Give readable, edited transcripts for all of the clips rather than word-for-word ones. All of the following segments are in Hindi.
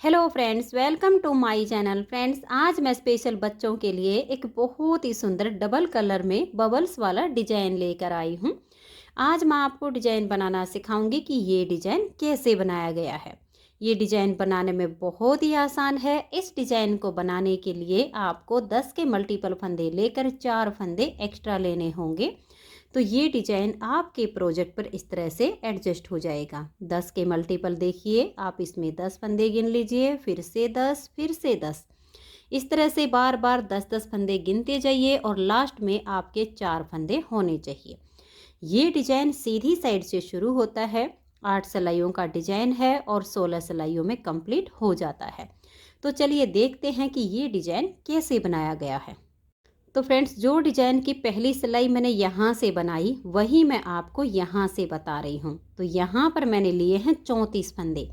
Hello friends, welcome to my channel. Friends, आज मैं स्पेशल बच्चों के लिए एक बहुत ही सुंदर डबल कलर में बबल्स वाला डिजाइन लेकर आई हूँ। आज मैं आपको डिजाइन बनाना सिखाऊंगी कि ये डिजाइन कैसे बनाया गया है। ये डिजाइन बनाने में बहुत ही आसान है। इस डिजाइन को बनाने के लिए आपको 10 के मल्टीपल फंदे लेकर 4 फंदे एक्स्ट्रा लेने होंगे। तो ये डिजाइन आपके प्रोजेक्ट पर इस तरह से एडजस्ट हो जाएगा। 10 के मल्टीपल देखिए, आप इसमें 10 फंदे गिन लीजिए, फिर से 10, फिर से 10। इस तरह से बार बार 10-10 फंदे गिनते जाइए और लास्ट में आपके 4 फंदे होने चाहिए। ये डिजाइन सीधी साइड से शुरू होता है, 8 सिलाइयों का डिजाइन है और 16 सिलाइयों में कंप्लीट हो जाता है। तो चलिए देखते हैं कि ये डिजाइन कैसे बनाया गया है। तो फ्रेंड्स, जो डिजाइन की पहली सिलाई मैंने यहाँ से बनाई वही मैं आपको यहाँ से बता रही हूँ। तो यहाँ पर मैंने लिए हैं 34 फंदे,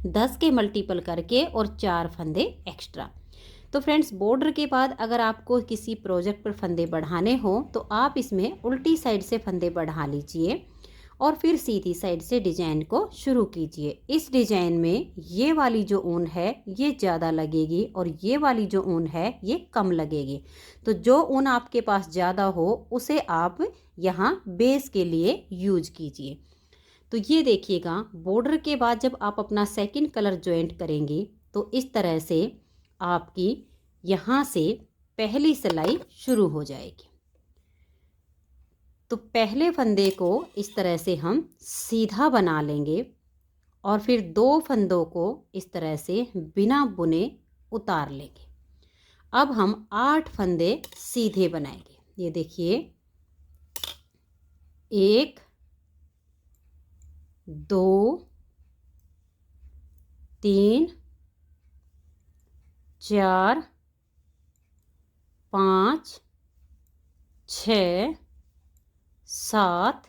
10 के मल्टीपल करके और 4 फंदे एक्स्ट्रा। तो फ्रेंड्स, बॉर्डर के बाद अगर आपको किसी प्रोजेक्ट पर फंदे बढ़ाने हो तो आप इसमें उल्टी साइड से फंदे बढ़ा लीजिए और फिर सीधी साइड से डिजाइन को शुरू कीजिए। इस डिजाइन में ये वाली जो ऊन है ये ज़्यादा लगेगी और ये वाली जो ऊन है ये कम लगेगी। तो जो ऊन आपके पास ज़्यादा हो उसे आप यहाँ बेस के लिए यूज कीजिए। तो ये देखिएगा, बॉर्डर के बाद जब आप अपना सेकंड कलर ज्वाइंट करेंगे तो इस तरह से आपकी यहाँ से पहली सिलाई शुरू हो जाएगी। तो पहले फंदे को इस तरह से हम सीधा बना लेंगे और फिर 2 फंदों को इस तरह से बिना बुने उतार लेंगे। अब हम 8 फंदे सीधे बनाएंगे। ये देखिए, 1 2 3 4 5 6 7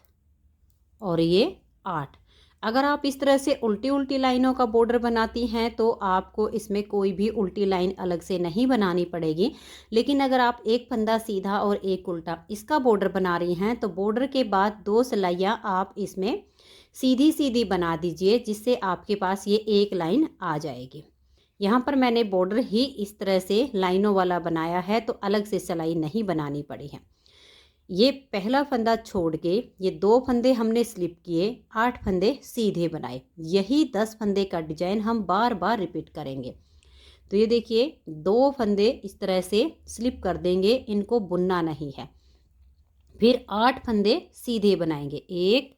और ये 8। अगर आप इस तरह से उल्टी उल्टी लाइनों का बॉर्डर बनाती हैं तो आपको इसमें कोई भी उल्टी लाइन अलग से नहीं बनानी पड़ेगी। लेकिन अगर आप एक फंदा सीधा और एक उल्टा इसका बॉर्डर बना रही हैं तो बॉर्डर के बाद 2 सिलाइयाँ आप इसमें सीधी सीधी बना दीजिए, जिससे आपके पास ये एक लाइन आ जाएगी। यहाँ पर मैंने बॉर्डर ही इस तरह से लाइनों वाला बनाया है तो अलग से सिलाई नहीं बनानी पड़ी है। ये पहला फंदा छोड़ के ये 2 फंदे हमने स्लिप किए, 8 फंदे सीधे बनाए। यही 10 फंदे का डिजाइन हम बार बार रिपीट करेंगे। तो ये देखिए, 2 फंदे इस तरह से स्लिप कर देंगे, इनको बुनना नहीं है। फिर 8 फंदे सीधे बनाएंगे, 1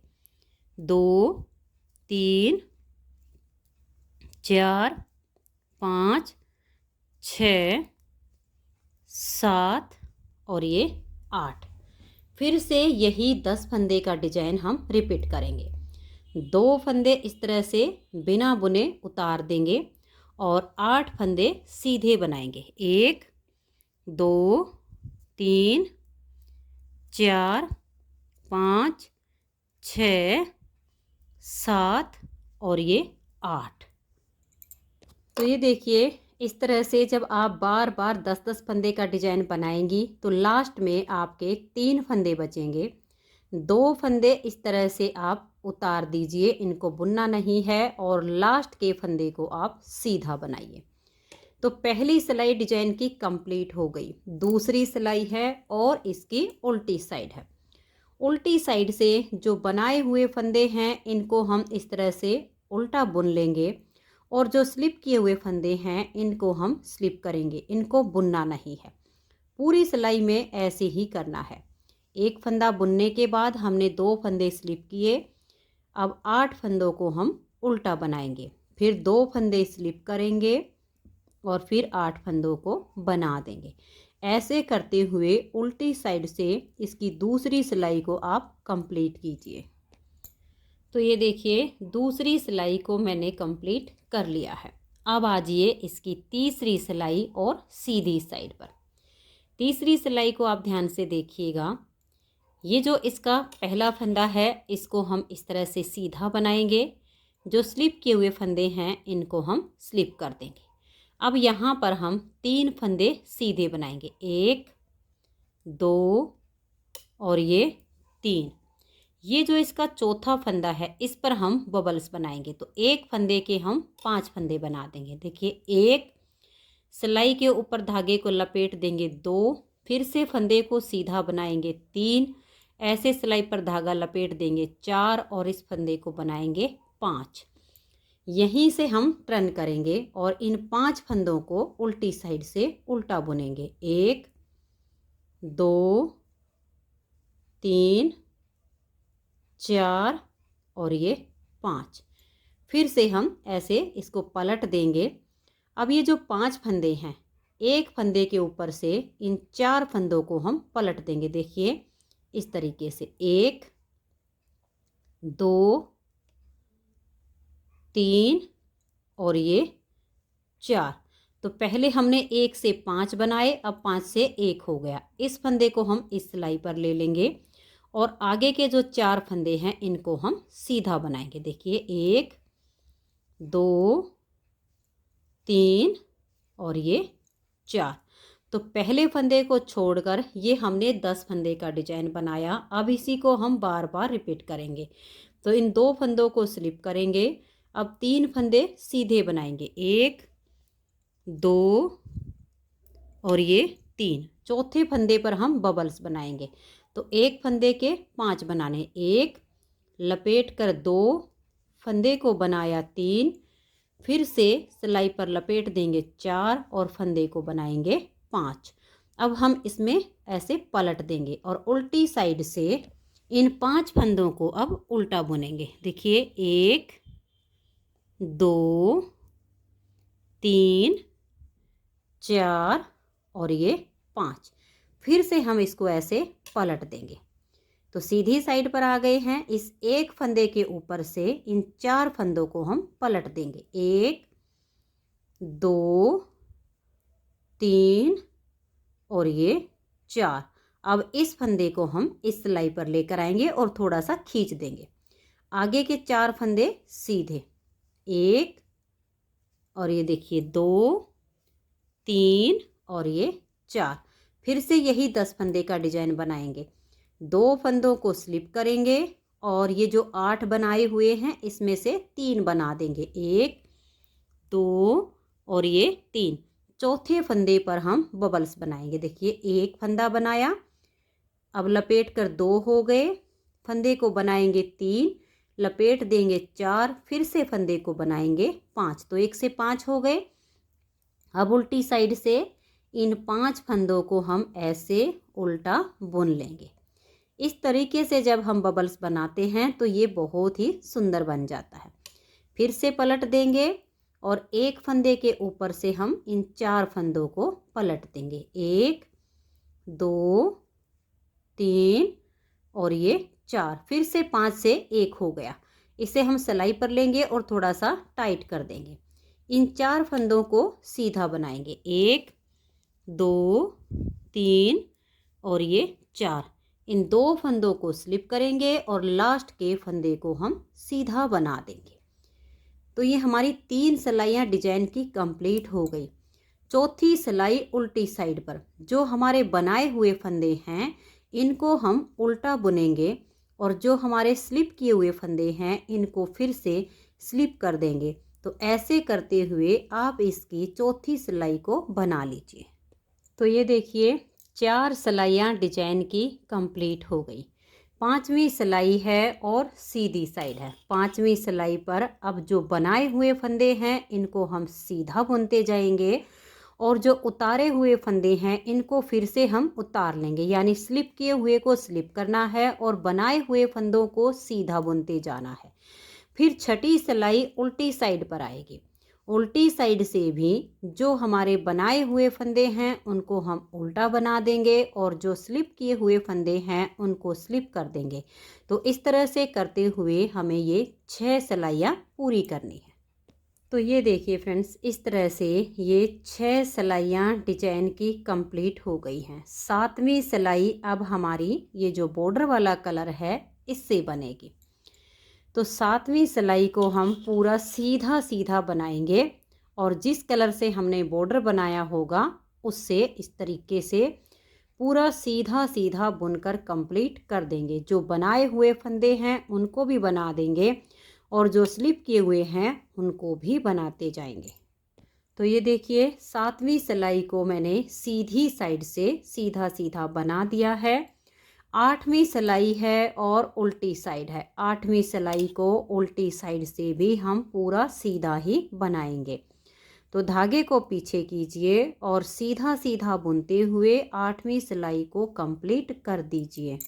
2 3 4 5 6 7 और ये 8। फिर से यही 10 फंदे का डिजाइन हम रिपीट करेंगे। 2 फंदे इस तरह से बिना बुने उतार देंगे और 8 फंदे सीधे बनाएंगे, 1 2 3 4 5 6 7 और ये 8। तो ये देखिए, इस तरह से जब आप बार बार 10-10 फंदे का डिजाइन बनाएंगी तो लास्ट में आपके 3 फंदे बचेंगे। 2 फंदे इस तरह से आप उतार दीजिए, इनको बुनना नहीं है और लास्ट के फंदे को आप सीधा बनाइए। तो पहली सिलाई डिजाइन की कंप्लीट हो गई। दूसरी सिलाई है और इसकी उल्टी साइड है। उल्टी साइड से जो बनाए हुए फंदे हैं इनको हम इस तरह से उल्टा बुन लेंगे और जो स्लिप किए हुए फंदे हैं इनको हम स्लिप करेंगे, इनको बुनना नहीं है। पूरी सिलाई में ऐसे ही करना है। एक फंदा बुनने के बाद हमने 2 फंदे स्लिप किए, अब 8 फंदों को हम उल्टा बनाएंगे, फिर 2 फंदे स्लिप करेंगे और फिर 8 फंदों को बना देंगे। ऐसे करते हुए उल्टी साइड से इसकी दूसरी सिलाई को आप कंप्लीट कीजिए। तो ये देखिए, दूसरी सिलाई को मैंने कंप्लीट कर लिया है। अब आ जाइए इसकी तीसरी सिलाई और सीधी साइड पर। तीसरी सिलाई को आप ध्यान से देखिएगा। ये जो इसका पहला फंदा है इसको हम इस तरह से सीधा बनाएंगे, जो स्लिप किए हुए फंदे हैं इनको हम स्लिप कर देंगे। अब यहाँ पर हम 3 फंदे सीधे बनाएंगे, 1 2 और ये 3। ये जो इसका चौथा फंदा है इस पर हम बबल्स बनाएंगे। तो एक फंदे के हम 5 फंदे बना देंगे। देखिए, एक सिलाई के ऊपर धागे को लपेट देंगे 2, फिर से फंदे को सीधा बनाएंगे 3, ऐसे सिलाई पर धागा लपेट देंगे 4 और इस फंदे को बनाएंगे 5। यहीं से हम टर्न करेंगे और इन 5 फंदों को उल्टी साइड से उल्टा बुनेंगे। 1 2 3 4 और ये 5। फिर से हम ऐसे इसको पलट देंगे। अब ये जो 5 फंदे हैं, एक फंदे के ऊपर से इन 4 फंदों को हम पलट देंगे। देखिए, इस तरीके से 1 2 3 और ये 4। तो पहले हमने 1 से 5 बनाए, अब 5 से 1 हो गया। इस फंदे को हम इस सिलाई पर ले लेंगे और आगे के जो 4 फंदे हैं इनको हम सीधा बनाएंगे। देखिए, 1 2 3 और ये 4। तो पहले फंदे को छोड़कर ये हमने 10 फंदे का डिजाइन बनाया। अब इसी को हम बार बार रिपीट करेंगे। तो इन 2 फंदों को स्लिप करेंगे। अब 3 फंदे सीधे बनाएंगे, 1 2 और ये 3। चौथे फंदे पर हम बबल्स बनाएंगे। तो एक फंदे के 5 बनाने, 1 लपेट कर 2 फंदे को बनाया 3, फिर से सिलाई पर लपेट देंगे 4 और फंदे को बनाएंगे 5। अब हम इसमें ऐसे पलट देंगे और उल्टी साइड से इन 5 फंदों को अब उल्टा बुनेंगे। देखिए, 1 2 3 4 और ये 5। फिर से हम इसको ऐसे पलट देंगे। तो सीधी साइड पर आ गए हैं। इस एक फंदे के ऊपर से इन 4 फंदों को हम पलट देंगे। 1 2 3 और ये 4। अब इस फंदे को हम इस सिलाई पर लेकर आएंगे और थोड़ा सा खींच देंगे। आगे के 4 फंदे सीधे, 1 और ये देखिए 2 3 और ये 4। फिर से यही 10 फंदे का डिजाइन बनाएंगे। 2 फंदों को स्लिप करेंगे और ये जो 8 बनाए हुए हैं इसमें से 3 बना देंगे, 1 2 और ये 3। चौथे फंदे पर हम बबल्स बनाएंगे। देखिए, एक फंदा बनाया, अब लपेट कर 2 हो गए, फंदे को बनाएंगे 3, लपेट देंगे 4, फिर से फंदे को बनाएंगे 5। तो 1 से 5 हो गए। अब उल्टी साइड से इन 5 फंदों को हम ऐसे उल्टा बुन लेंगे। इस तरीके से जब हम बबल्स बनाते हैं तो ये बहुत ही सुंदर बन जाता है। फिर से पलट देंगे और एक फंदे के ऊपर से हम इन 4 फंदों को पलट देंगे, 1 2 3 और ये 4। फिर से 5 से 1 हो गया। इसे हम सिलाई पर लेंगे और थोड़ा सा टाइट कर देंगे। इन 4 फंदों को सीधा बनाएंगे, 1 2 3 और ये 4। इन 2 फंदों को स्लिप करेंगे और लास्ट के फंदे को हम सीधा बना देंगे। तो ये हमारी 3 सिलाइयाँ डिजाइन की कंप्लीट हो गई। चौथी सिलाई उल्टी साइड पर जो हमारे बनाए हुए फंदे हैं इनको हम उल्टा बुनेंगे और जो हमारे स्लिप किए हुए फंदे हैं इनको फिर से स्लिप कर देंगे। तो ऐसे करते हुए आप इसकी चौथी सिलाई को बना लीजिए। तो ये देखिए 4 सिलाइयाँ डिजाइन की कंप्लीट हो गई। 5वीं सिलाई है और सीधी साइड है। 5वीं सिलाई पर अब जो बनाए हुए फंदे हैं इनको हम सीधा बुनते जाएंगे और जो उतारे हुए फंदे हैं इनको फिर से हम उतार लेंगे, यानी स्लिप किए हुए को स्लिप करना है और बनाए हुए फंदों को सीधा बुनते जाना है। फिर छठी सिलाई उल्टी साइड पर आएगी। उल्टी साइड से भी जो हमारे बनाए हुए फंदे हैं उनको हम उल्टा बना देंगे और जो स्लिप किए हुए फंदे हैं उनको स्लिप कर देंगे। तो इस तरह से करते हुए हमें ये 6 सिलाइयाँ पूरी करनी है। तो ये देखिए फ्रेंड्स, इस तरह से ये 6 सिलाइयाँ डिजाइन की कंप्लीट हो गई हैं। 7वीं सिलाई अब हमारी ये जो बॉर्डर वाला कलर है इससे बनेगी। तो 7वीं सिलाई को हम पूरा सीधा सीधा बनाएंगे और जिस कलर से हमने बॉर्डर बनाया होगा उससे इस तरीके से पूरा सीधा सीधा बुनकर कंप्लीट कर देंगे। जो बनाए हुए फंदे हैं उनको भी बना देंगे और जो स्लिप किए हुए हैं उनको भी बनाते जाएंगे। तो ये देखिए 7वीं सिलाई को मैंने सीधी साइड से सीधा सीधा बना दिया है। 8वीं सिलाई है और उल्टी साइड है। 8वीं सिलाई को उल्टी साइड से भी हम पूरा सीधा ही बनाएंगे। तो धागे को पीछे कीजिए और सीधा सीधा बुनते हुए 8वीं सिलाई को कंप्लीट कर दीजिए।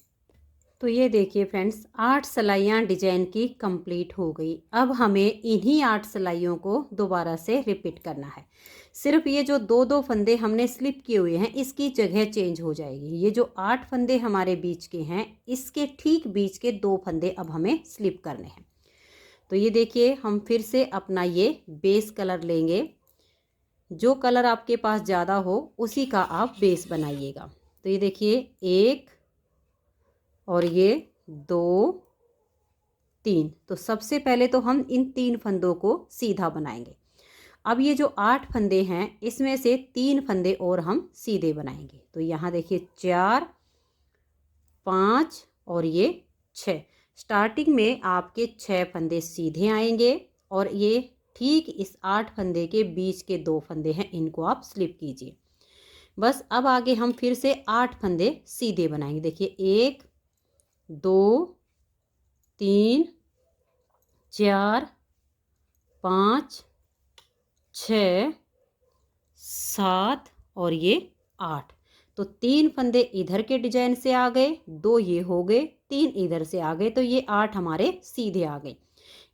तो ये देखिए फ्रेंड्स 8 सिलाइयाँ डिजाइन की कंप्लीट हो गई। अब हमें इन्हीं 8 सिलाइयों को दोबारा से रिपीट करना है। सिर्फ ये जो दो दो फंदे हमने स्लिप किए हुए हैं इसकी जगह चेंज हो जाएगी। ये जो 8 फंदे हमारे बीच के हैं इसके ठीक बीच के 2 फंदे अब हमें स्लिप करने हैं। तो ये देखिए हम फिर से अपना ये बेस कलर लेंगे। जो कलर आपके पास ज़्यादा हो उसी का आप बेस बनाइएगा। तो ये देखिए 1 और ये 2 3। तो सबसे पहले तो हम इन 3 फंदों को सीधा बनाएंगे। अब ये जो 8 फंदे हैं इसमें से 3 फंदे और हम सीधे बनाएंगे। तो यहाँ देखिए 4 5 और ये 6। स्टार्टिंग में आपके 6 फंदे सीधे आएंगे और ये ठीक इस 8 फंदे के बीच के 2 फंदे हैं इनको आप स्लिप कीजिए। बस अब आगे हम फिर से 8 फंदे सीधे बनाएंगे। देखिए 1 2 3 4 5 6 7 और ये 8। तो 3 फंदे इधर के डिजाइन से आ गए, 2 ये हो गए, 3 इधर से आ गए, तो ये 8 हमारे सीधे आ गए।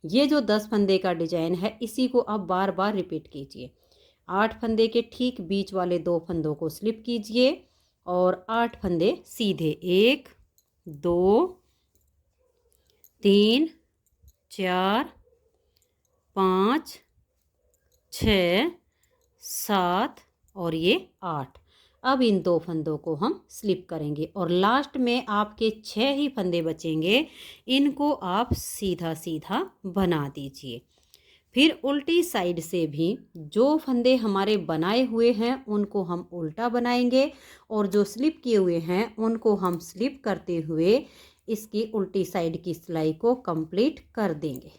ये जो 10 फंदे का डिजाइन है इसी को अब बार बार रिपीट कीजिए। 8 फंदे के ठीक बीच वाले 2 फंदों को स्लिप कीजिए और 8 फंदे सीधे 1 2 3 4 5 6 7 और ये 8। अब इन 2 फंदों को हम स्लिप करेंगे और लास्ट में आपके 6 ही फंदे बचेंगे, इनको आप सीधा सीधा बना दीजिए। फिर उल्टी साइड से भी जो फंदे हमारे बनाए हुए हैं उनको हम उल्टा बनाएंगे और जो स्लिप किए हुए हैं उनको हम स्लिप करते हुए इसकी उल्टी साइड की सिलाई को कंप्लीट कर देंगे।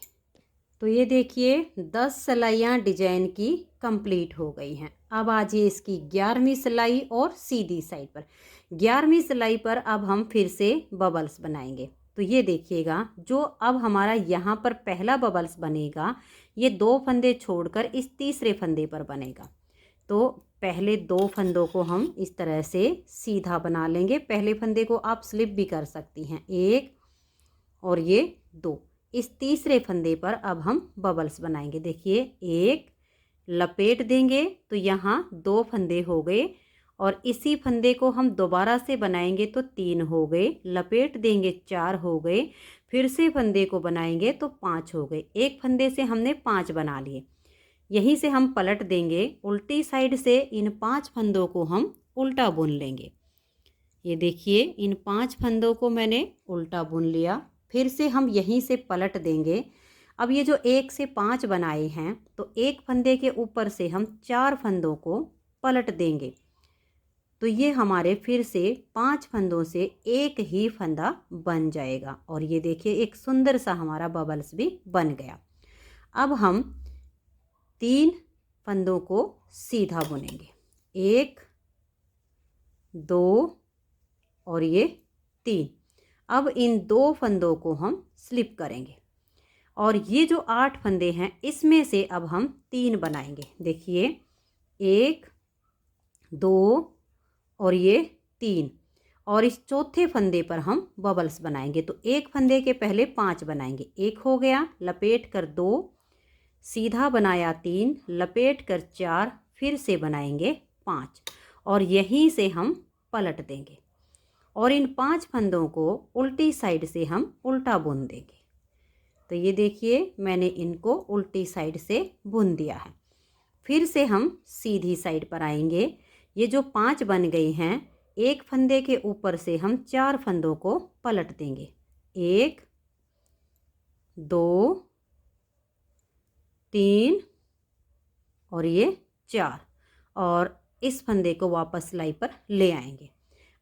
तो ये देखिए 10 सिलाइयाँ डिजाइन की कंप्लीट हो गई हैं। अब आ जाइए इसकी 11वीं सिलाई और सीधी साइड पर। 11वीं सिलाई पर अब हम फिर से बबल्स बनाएंगे। तो ये देखिएगा जो अब हमारा यहाँ पर पहला बबल्स बनेगा ये 2 फंदे छोड़कर इस तीसरे फंदे पर बनेगा। तो पहले 2 फंदों को हम इस तरह से सीधा बना लेंगे। पहले फंदे को आप स्लिप भी कर सकती हैं, 1 और ये 2। इस तीसरे फंदे पर अब हम बबल्स बनाएंगे। देखिए 1 लपेट देंगे तो यहाँ 2 फंदे हो गए और इसी फंदे को हम दोबारा से बनाएंगे तो 3 हो गए, लपेट देंगे 4 हो गए, फिर से फंदे को बनाएंगे तो 5 हो गए। एक फंदे से हमने 5 बना लिए। यहीं से हम पलट देंगे, उल्टी साइड से इन 5 फंदों को हम उल्टा बुन लेंगे। ये देखिए इन 5 फंदों को मैंने उल्टा बुन लिया। फिर से हम यहीं से पलट देंगे। अब ये जो 1 से 5 बनाए हैं तो एक फंदे के ऊपर से हम 4 फंदों को पलट देंगे। तो ये हमारे फिर से 5 फंदों से एक ही फंदा बन जाएगा और ये देखिए एक सुंदर सा हमारा बबल्स भी बन गया। अब हम 3 फंदों को सीधा बुनेंगे, 1 2 और ये 3। अब इन 2 फंदों को हम स्लिप करेंगे और ये जो 8 फंदे हैं इसमें से अब हम 3 बनाएंगे। देखिए 1 2 और ये 3 और इस चौथे फंदे पर हम बबल्स बनाएंगे। तो एक फंदे के पहले 5 बनाएंगे, 1 हो गया, लपेट कर 2, सीधा बनाया 3, लपेट कर 4, फिर से बनाएंगे 5 और यहीं से हम पलट देंगे और इन 5 फंदों को उल्टी साइड से हम उल्टा बुन देंगे। तो ये देखिए मैंने इनको उल्टी साइड से बुन दिया है। फिर से हम सीधी साइड पर आएंगे। ये जो 5 बन गई हैं, एक फंदे के ऊपर से हम 4 फंदों को पलट देंगे, 1 2 3 और ये 4 और इस फंदे को वापस सिलाई पर ले आएंगे।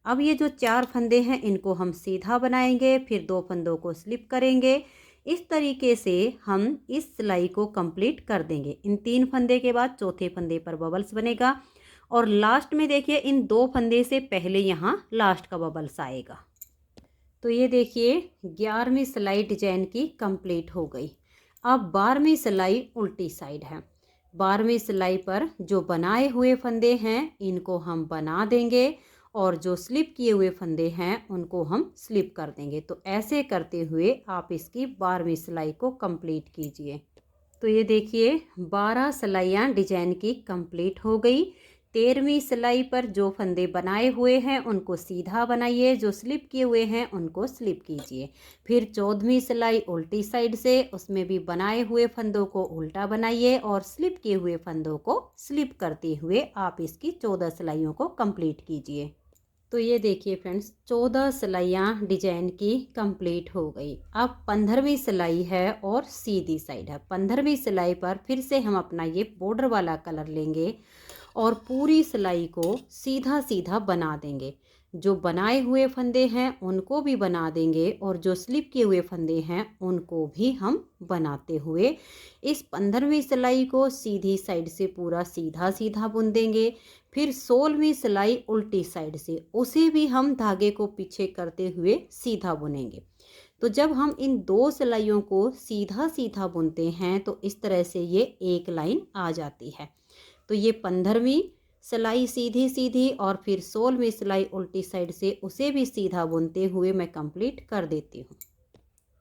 अब ये जो 4 फंदे हैं इनको हम सीधा बनाएंगे, फिर 2 फंदों को स्लिप करेंगे। इस तरीके से हम इस सिलाई को कंप्लीट कर देंगे। इन 3 फंदे के बाद चौथे फंदे पर बबल्स बनेगा और लास्ट में देखिए इन 2 फंदे से पहले यहाँ लास्ट का बबल्स आएगा। तो ये देखिए 11वीं सिलाई डिजाइन की कंप्लीट हो गई। अब 12वीं सिलाई उल्टी साइड है। 12वीं सिलाई पर जो बनाए हुए फंदे हैं इनको हम बना देंगे और जो स्लिप किए हुए फंदे हैं उनको हम स्लिप कर देंगे। तो ऐसे करते हुए आप इसकी 12वीं सिलाई को कंप्लीट कीजिए। तो ये देखिए 12 सिलाइयाँ डिजाइन की कंप्लीट हो गई। 13वीं सिलाई पर जो फंदे बनाए हुए हैं उनको सीधा बनाइए, जो स्लिप किए हुए हैं उनको स्लिप कीजिए। फिर 14वीं सिलाई उल्टी साइड से, उसमें भी बनाए हुए फंदों को उल्टा बनाइए और स्लिप किए हुए फंदों को स्लिप करते हुए आप इसकी 14 सिलाइयों को कंप्लीट कीजिए। तो ये देखिए फ्रेंड्स 14 सिलाइयाँ डिजाइन की कंप्लीट हो गई। अब 15वीं सिलाई है और सीधी साइड है। 15वीं सिलाई पर फिर से हम अपना ये बॉर्डर वाला कलर लेंगे और पूरी सिलाई को सीधा सीधा बना देंगे। जो बनाए हुए फंदे हैं उनको भी बना देंगे और जो स्लिप किए हुए फंदे हैं उनको भी हम बनाते हुए इस 15वीं सिलाई को सीधी साइड से पूरा सीधा सीधा बुन देंगे। फिर 16वीं सिलाई उल्टी साइड से, उसे भी हम धागे को पीछे करते हुए सीधा बुनेंगे। तो जब हम इन 2 सिलाइयों को सीधा सीधा बुनते हैं तो इस तरह से ये एक लाइन आ जाती है। तो ये 15वीं सिलाई सीधी सीधी और फिर 16वीं सिलाई उल्टी साइड से उसे भी सीधा बुनते हुए मैं कंप्लीट कर देती हूँ।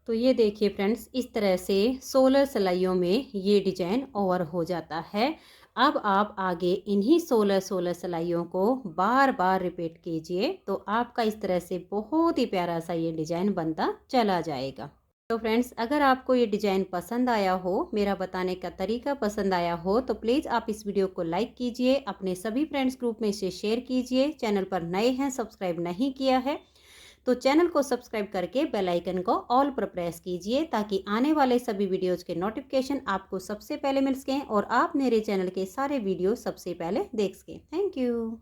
तो ये देखिए फ्रेंड्स इस तरह से 16 सिलाइयों में ये डिजाइन ओवर हो जाता है। अब आप आगे इन्हीं 16 सिलाइयों को बार बार रिपीट कीजिए तो आपका इस तरह से बहुत ही प्यारा सा ये डिजाइन बनता चला जाएगा। तो फ्रेंड्स अगर आपको ये डिज़ाइन पसंद आया हो, मेरा बताने का तरीका पसंद आया हो तो प्लीज़ आप इस वीडियो को लाइक कीजिए, अपने सभी फ्रेंड्स ग्रुप में इसे शेयर कीजिए। चैनल पर नए हैं, सब्सक्राइब नहीं किया है तो चैनल को सब्सक्राइब करके बेल आइकन को ऑल पर प्रेस कीजिए ताकि आने वाले सभी वीडियोज़ के नोटिफिकेशन आपको सबसे पहले मिल सकें और आप मेरे चैनल के सारे वीडियो सबसे पहले देख सकें। Thank you.